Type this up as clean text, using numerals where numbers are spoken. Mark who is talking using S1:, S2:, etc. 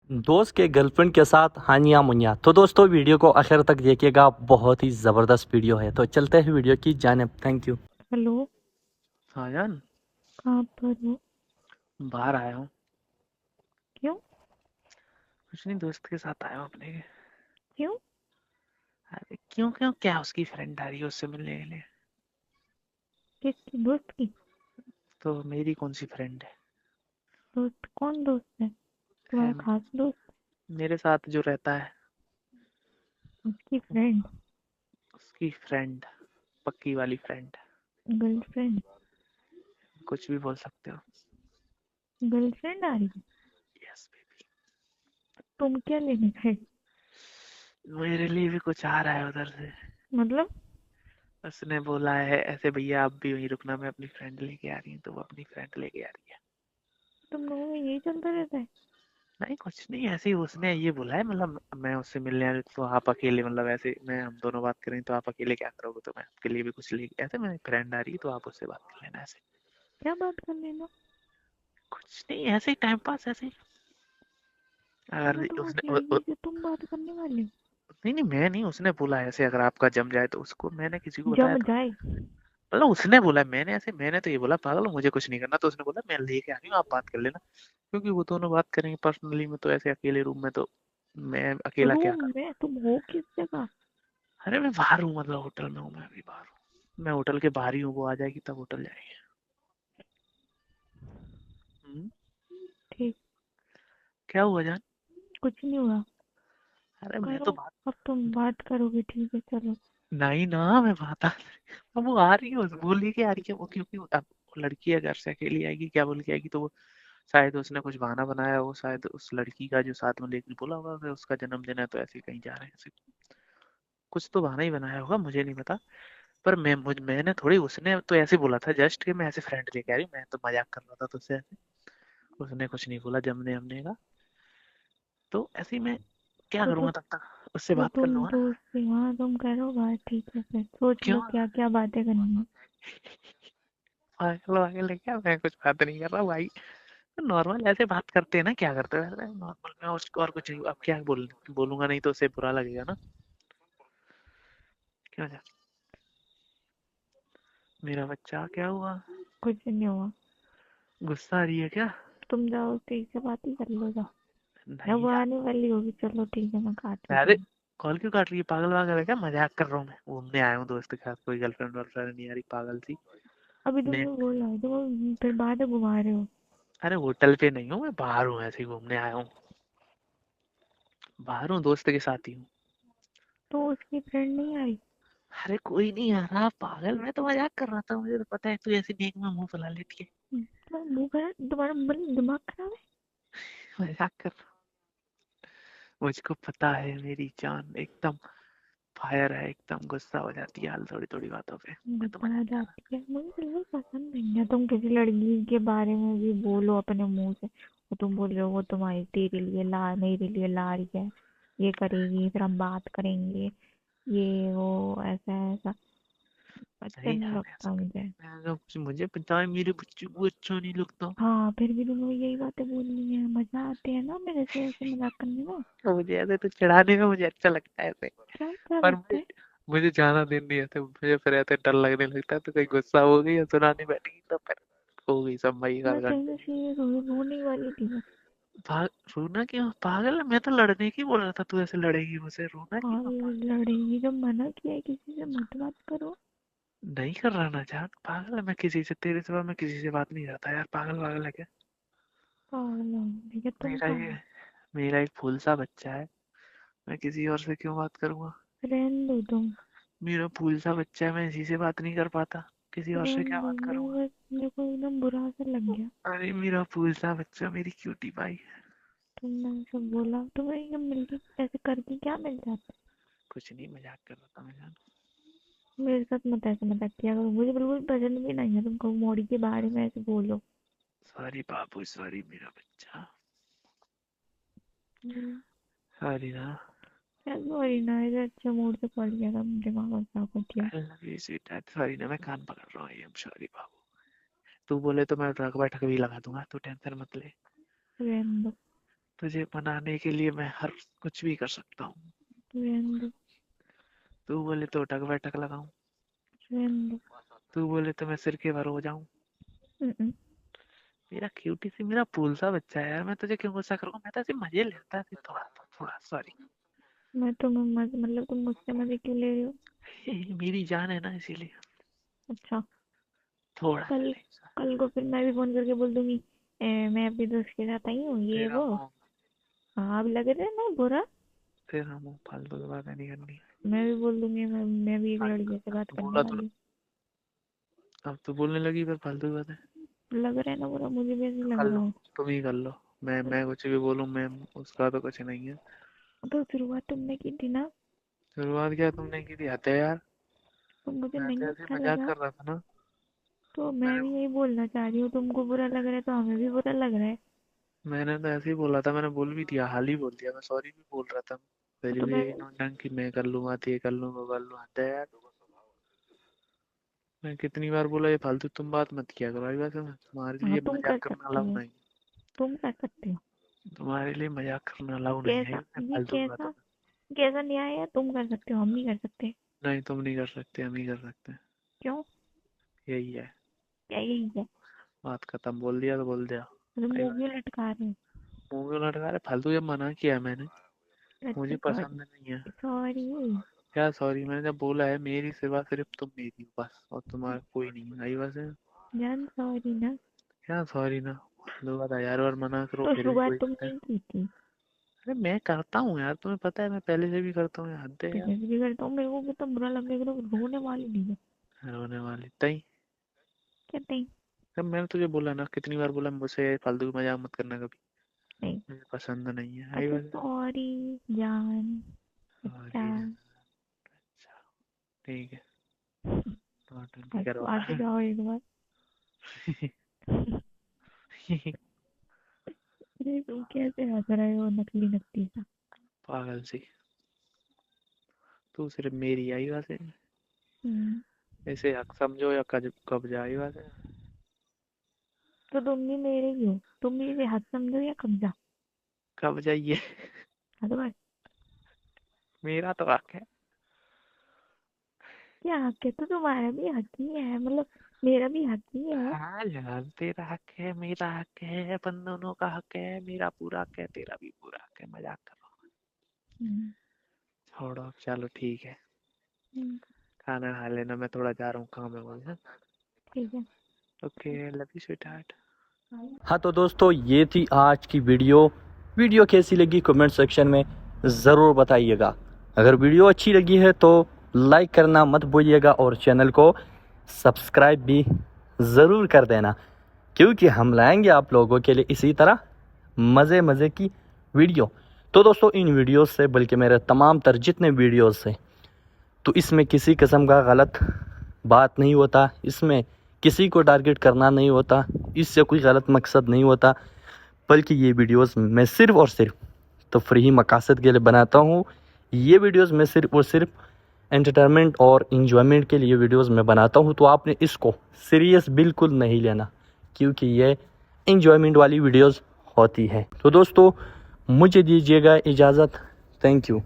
S1: दोस्त के गर्लफ्रेंड के साथ हानिया मुनिया। तो दोस्तों वीडियो को आखिर तक देखिएगा, बहुत ही ज़बरदस्त वीडियो है। तो चलते हैं वीडियो की जानिब। Thank you.
S2: हेलो।
S3: हाँ जान,
S2: कहाँ पर हो?
S3: बाहर आया हूँ।
S2: क्यों?
S3: कुछ नहीं, दोस्त के साथ आया हूँ अपने के।
S2: क्यों?
S3: अरे क्यों क्यों, क्या उसकी फ्रेंड आ रही है उससे मिलने के लिए।
S2: किसकी दोस्त की?
S3: तो मेरी कौन सी फ्रेंड है?
S2: दोस्त कौन दोस्त है? तुम्हारा
S3: है
S2: खास दोस्त?
S3: मेरे साथ जो रहता है,
S2: उसकी फ्रेंड?
S3: उसकी फ्रेंड, पक्की वाली फ्रेंड।
S2: गर्लफ्रेंड?
S3: कुछ भी बोल सकते हो।
S2: गर्लफ्रेंड आ रही है?
S3: Yes baby.
S2: तुम क्या लेने गए?
S3: मेरे लिए भी कुछ आ रहा है उधर से।
S2: मतलब?
S3: उसने बोला है ऐसे, भैया आप भी वहीं रुकना, मैं अपनी फ्रेंड लेके आ रही हूँ। तो वो अपनी फ्रेंड लेके आ रही है।
S2: तुम लोगों में यही चलता रहता है?
S3: नहीं कुछ नहीं, ऐसे ही उसने ये बोला है, मतलब मैं उससे मिलने आ रही हूँ तो आप अकेले, मतलब ऐसे मैं हम दोनों बात करें तो आप अकेले क्या करोगे, तो मैं आपके लिए भी कुछ ले ऐसे, मेरी फ्रेंड आ रही है तो आप उससे बात कर लेना ऐसे।
S2: क्या बात कर लेना?
S3: कुछ नहीं, ऐसे ही टाइम पास ऐसे ही।
S2: तो
S3: अगर
S2: मैं तो
S3: उसने
S2: अकेली से तुम बात करने वाली हो?
S3: नहीं नहीं, मैं नहीं, उसने बोला है ऐसे, अगर आपका जम जाए तो उसको, मैंने किसी को बताया
S2: जम
S3: तो
S2: जाए?
S3: मतलब उसने बोला, मैंने ऐसे, मैंने तो ये बोला पागल हो, मुझे कुछ नहीं करना। तो उसने बोला मैं लेके आ रही हूँ, आप बात कर लेना। क्योंकि वो दोनों बात करेंगे पर्सनली में, तो ऐसे अकेले रूम में तो मैं अकेला क्या
S2: रूम
S3: करूँ।
S2: में? तुम हो किस जगह?
S3: अरे मैं बाहर हूँ, मतलब होटल में हूँ, मैं अभी बाहर हूँ। मैं होटल के बाहर ही हूँ, वो आ जाएगी तब होटल जाएंगे। हम्म,
S2: ठीक।
S3: क्या हुआ जान?
S2: कुछ नहीं हुआ।
S3: अरे मैं तो
S2: करो।
S3: बात,
S2: अब तुम बात करोगे, ठीक है चलो।
S3: नहीं ना, मैं बात अब वो आ रही है, उस बोल के आ रही है वो, क्योंकि अब वो लड़की है, घर से अकेली आएगी, क्या बोल के आएगी, तो वो शायद उसने कुछ बहाना बनाया, वो शायद उस लड़की का जो साथ में लेकर बोला होगा कि उसका जन्मदिन है तो ऐसे कहीं जा रहे हैं ऐसे। कुछ तो बहाना ही बनाया होगा, मुझे नहीं पता। पर मैंने थोड़ी, उसने तो ऐसे बोला था जस्ट कि मैं ऐसे फ्रेंड लेके आ रही हूँ, मैं तो मजाक कर रहा था तुझसे ऐसे। उसने कुछ नहीं बोला जमने हमने का। तो ऐसे ही मैं क्या
S2: तो
S3: करूंगा, तब तक उससे बात कर
S2: तुम
S3: लूंगा ना।
S2: दोस्त से, हाँ तुम करो बात, ठीक है फिर सोच लो
S3: क्यों?
S2: क्या क्या बातें करनी है।
S3: पागल वागल है क्या, मैं कुछ बात नहीं कर रहा भाई। नॉर्मल ऐसे बात करते हैं ना, क्या करते हैं नॉर्मल में, उसको और कुछ नहीं। अब क्या बोलूंगा नहीं तो उसे बुरा लगेगा ना। क्या जा, मेरा बच्चा क्या हुआ?
S2: कुछ नहीं हुआ।
S3: गुस्सा आ रही है क्या?
S2: तुम जाओ, ठीक से बात ही कर लो, जाओ।
S3: नहीं
S2: अब
S3: यार।
S2: आने वाली होगी, चलो ठीक है, मैं काट रही
S3: अरे
S2: हूँ।
S3: कॉल क्यों काट रही है, पागल वागल है क्या? मजाक कर रहा हूँ, मैं घूमने आया हूँ दोस्त के साथ, कोई गर्लफ्रेंड वर्लफ्रेंड नहीं आ रही पागल सी।
S2: अभी
S3: ने
S2: तुमने बोला, तुम फिर बाद में घुमा रहे हो।
S3: अरे होटल पे नहीं हूँ मैं, बाहर हूँ, ऐसे ही घूमने आया हूँ। बाहर हूँ, दोस्त के साथ ही हूँ।
S2: तो उसकी फ्रेंड नहीं आई?
S3: अरे कोई नहीं आ रहा पागल, मैं तो मजाक कर रहा था, मुझे तो पता है तू ऐसी नेक में मुंह फुला लेती है।
S2: तुम्हारा मुंह खराब, तुम्हारा दिमाग खराब है?
S3: मजाक कर रहा हूँ। मुझको पता है मेरी जान एकदम फायर है, एकदम गुस्सा हो जाती है हाल थोड़ी थोड़ी बातों पे। मैं तो
S2: गुस्सा हो
S3: मजाक कर रहा
S2: जाती है? मुझे बिल्कुल पसंद नहीं है तुम किसी लड़की के बारे में भी बोलो अपने मुंह से। वो तुम बोल रहे हो वो तुम्हारी, तेरे लिए ला, मेरे लिए ला रही है, ये करेगी फिर हम बात करेंगे, ये वो ऐसा ऐसा। अच्छा
S3: नहीं
S2: नहीं
S3: यार, ऐसा
S2: लगता मुझे।
S3: मुझे पता है मेरे बच्चे को अच्छा नहीं लगता।
S2: हाँ फिर भी तुम्हें यही बातें बोलनी है? मजा आते हैं ना मेरे से ऐसे मजाक करने में?
S3: मुझे ऐसे तो चिढ़ाने में मुझे अच्छा लगता है ऐसे।
S2: क्या अच्छा
S3: पर
S2: लगता
S3: मुझे
S2: है?
S3: मुझे ज्यादा दिन नहीं ऐसे, मुझे फिर ऐसे डर लगने लगता है, तो कहीं गुस्सा हो गई या सुनाने बैठी तो फिर हो गई सब मई का
S2: मैं सही में
S3: घंटे।
S2: सीरियस हो गई, रोने वाली थी मैं।
S3: भाग, रोना क्यों पागल है? मैं तो लड़ने की बोल रहा था, तू ऐसे लड़ेगी मुझसे, रोना
S2: और
S3: क्यों पागल?
S2: लड़ेगी? जब मना किया है किसी से मत बात करो।
S3: नहीं कर रहा ना जान, पागल है मैं, किसी से तेरे सिवा मैं किसी से बात नहीं करता यार, पागल वागल है क्या?
S2: पागल हो, ठीक है तुम
S3: मेरा ये
S2: पागल।
S3: मेरा एक फूल सा बच्चा है, मैं किसी और से क्यों बात करूंगा?
S2: रहने दो तुम।
S3: मेरा फूल सा बच्चा है, मैं इसी से बात नहीं कर पाता, किसी और से
S2: रहने
S3: क्या
S2: दो,
S3: बात करूंगा?
S2: मेरे को एकदम बुरा सा लग गया।
S3: अरे मेरा फूल सा बच्चा, मेरी क्यूटी पाई।
S2: तुमने सब बोला, तुम्हें ये मिलके ऐसे करके क्या मिल जाता
S3: कुछ नहीं, मजाक कर रहा था मैं जान।
S2: है? मेरे साथ मत ऐसे मजाक किया करो, मुझे बिल्कुल पसंद भी नहीं है तुम कहो मोड़ी के बारे में ऐसे बोलो।
S3: सॉरी बाबू, सॉरी मेरा बच्चा,
S2: हम्म,
S3: सॉरी ना।
S2: क्या सॉरी ना, ऐसे अच्छे मूड से कॉल किया था, दिमाग खराब कर दिया।
S3: I love you sweet, sorry ना, मैं कान पकड़ रहा हूँ, आई एम सॉरी बाबू। तू बोले तो मैं ट्रक बैठक भी लगा दूंगा, तू टेंशन मत ले।
S2: रहने दो।
S3: तुझे मनाने के लिए मैं हर कुछ भी कर सकता हूँ।
S2: रहने दो,
S3: तू बोले तो टक बैठक लगाऊं,
S2: रहने दो।
S3: तू बोले तो मैं सिर के भर हो जाऊं।
S2: हम्म,
S3: मेरा क्यूटी सी, मेरा फूल सा बच्चा है यार, मैं तुझे क्यों गुस्सा करूंगा, मैं तो ऐसे मजे लेता थी थोड़ा थोड़ा, सॉरी।
S2: मैं तुम्हें मतलब तुम मुझसे मजे क्यों ले रहे हो?
S3: मेरी जान है ना इसीलिए
S2: अच्छा,
S3: थोड़ा सा
S2: कल
S3: ले।
S2: कल को फिर मैं भी फोन करके बोल दूंगी, मैं अपने दोस्त के साथ आई हूँ ये
S3: तेरा
S2: वो।
S3: मुंह,
S2: हाँ, अब लग रहा है ना बुरा।
S3: तेरा मुंह, फालतू की बातें नहीं करनी।
S2: मैं भी बोल दूंगी, मैं भी एक लड़के से बात करने
S3: बोला तो,
S2: वाली
S3: अब तो बोलने लगी फिर फालतू की बातें।
S2: हूँ। लग रहा है ना बुरा, मुझे भी ऐसे लग
S3: कर
S2: रहा
S3: लो,
S2: है।
S3: तुम ही कर लो। मैं कुछ भी बोलूं, मैं उसका तो कुछ नहीं है।
S2: तो शुरुआत तुमने की थी ना,
S3: शुरुआत क्या तुमने की थी, हद है यार।
S2: तो मुझे
S3: मैं
S2: नहीं
S3: तो ऐसे
S2: अच्छा
S3: मजाक
S2: लगा।
S3: कर रहा था ना।
S2: तो मैं
S3: मैंने
S2: भी यही बोलना चाह रही हूँ, तुमको बुरा लग रहा है तो हमें भी बुरा लग रहा है।
S3: मैंने तो ऐसे ही बोला था, मैंने बोल भी दिया, हाल ही बोल दिया, मैं सॉरी भी बोल रहा था। फिर
S2: तो
S3: भी
S2: मैं
S3: यही नौटंकी, मैं कर लूंगा, तो ये कर लूंगा, वो कर लूंगा, हद है यार। मैं कितनी बार बोला, ये फालतू तुम बात मत किया करो। आई वैसे मैं तुम्हारे
S2: हाँ,
S3: लिए
S2: तुम
S3: मजाक
S2: कर
S3: करना
S2: सकते
S3: अलाउ
S2: हो,
S3: नहीं।
S2: तुम कर सकते हो।
S3: तुम्हारे लिए मजाक करना अलाउ नहीं है,
S2: कैसा,
S3: ये
S2: ये
S3: फालतू की बातों
S2: कैसा,
S3: में।
S2: कैसा न्याय है? तुम कर सकते हो, हम नहीं कर सकते?
S3: नहीं, तुम नहीं कर सकते, हम ही कर सकते हैं।
S2: क्यों?
S3: यही है।
S2: क्या यही है?
S3: बात खत्म, बोल दिया तो बोल दिया।
S2: तो
S3: आई
S2: मुंह
S3: बात।
S2: क्यों लटका रहे हो?
S3: मुंह क्यों लटका रहे, फालतू जब मना किया है मैंने,
S2: अच्छा,
S3: मुझे
S2: सॉरी,
S3: पसंद नहीं है।
S2: सॉरी।
S3: क्या सॉरी, मैंने जब बोला है मेरी सिवा सिर्फ तुम मेरी हो बस, और तुम्हारा कोई नहीं है। आई बस है।
S2: जान, सॉरी ना।
S3: क्या सॉरी ना, दो बार हजार बार मना करो
S2: तो
S3: फिर भी
S2: शुरुआत
S3: कोई कहता है।
S2: तुमने ही की थी।
S3: अरे मैं करता हूँ यार, तुम्हें पता है, मैं पहले से भी करता हूँ यार, हद है यार।
S2: पहले से भी करता हूँ, मेरे को कितना बुरा लगेगा तो रोने वाली नहीं है।
S3: रोने वाली तई।
S2: कहते हैं
S3: जब मैंने तुझे बोला ना, कितनी बार बोला, मुझसे फालतू की मजाक मत करना कभी,
S2: नहीं।
S3: मुझे पसंद नहीं है। आई
S2: अच्छा,
S3: बस।
S2: सॉरी जान। अच्छा,
S3: सॉरी। अच्छा, ठीक है। नौटंकी करवा
S2: आगे जाओ एक बार। अरे तुम कैसे हंस रहे हो नकली नकली सा?
S3: पागल सी, तू सिर्फ मेरी। आई बस है।
S2: हम्म,
S3: ऐसे हक समझो या कब्जा। आई बस है।
S2: तो तुम भी मेरे ही हो, तुम भी इसे हद समझो या कब्जा।
S3: कब्जा ही है।
S2: हाँ, तो बस।
S3: मेरा तो हक है।
S2: क्या हक है? तो तुम्हारा भी हक ही है, मतलब मेरा भी हक ही है।
S3: हाँ यार, तेरा हक है, मेरा हक है, अपन दोनों का हक है, मेरा पूरा हक है, तेरा भी पूरा हक है। मजाक कर रहा हूँ।
S2: हम्म,
S3: छोड़ो, चलो ठीक है।
S2: हम्म,
S3: खाना खा लेना, मैं थोड़ा जा रहा हूँ, काम है मुझे।
S2: ठीक है।
S3: Okay, love you sweet heart.
S1: हाँ तो दोस्तों ये थी आज की वीडियो। वीडियो कैसी लगी कमेंट सेक्शन में ज़रूर बताइएगा। अगर वीडियो अच्छी लगी है तो लाइक करना मत भूलिएगा और चैनल को सब्सक्राइब भी ज़रूर कर देना, क्योंकि हम लाएंगे आप लोगों के लिए इसी तरह मज़े मज़े की वीडियो। तो दोस्तों इन वीडियोस से, बल्कि मेरे तमाम तर जितने वीडियोस हैं, तो इसमें किसी किस्म का गलत बात नहीं होता, इसमें किसी को टारगेट करना नहीं होता, इससे कोई गलत मकसद नहीं होता, बल्कि ये वीडियोस मैं सिर्फ़ और सिर्फ तफरीही मकासद के लिए बनाता हूँ। ये वीडियोस मैं सिर्फ़ और सिर्फ एंटरटेनमेंट और इन्जॉयमेंट के लिए वीडियोस मैं बनाता हूँ। तो आपने इसको सीरियस बिल्कुल नहीं लेना, क्योंकि ये इन्जॉयमेंट वाली वीडियोस होती है। तो दोस्तों मुझे दीजिएगा इजाज़त। Thank you.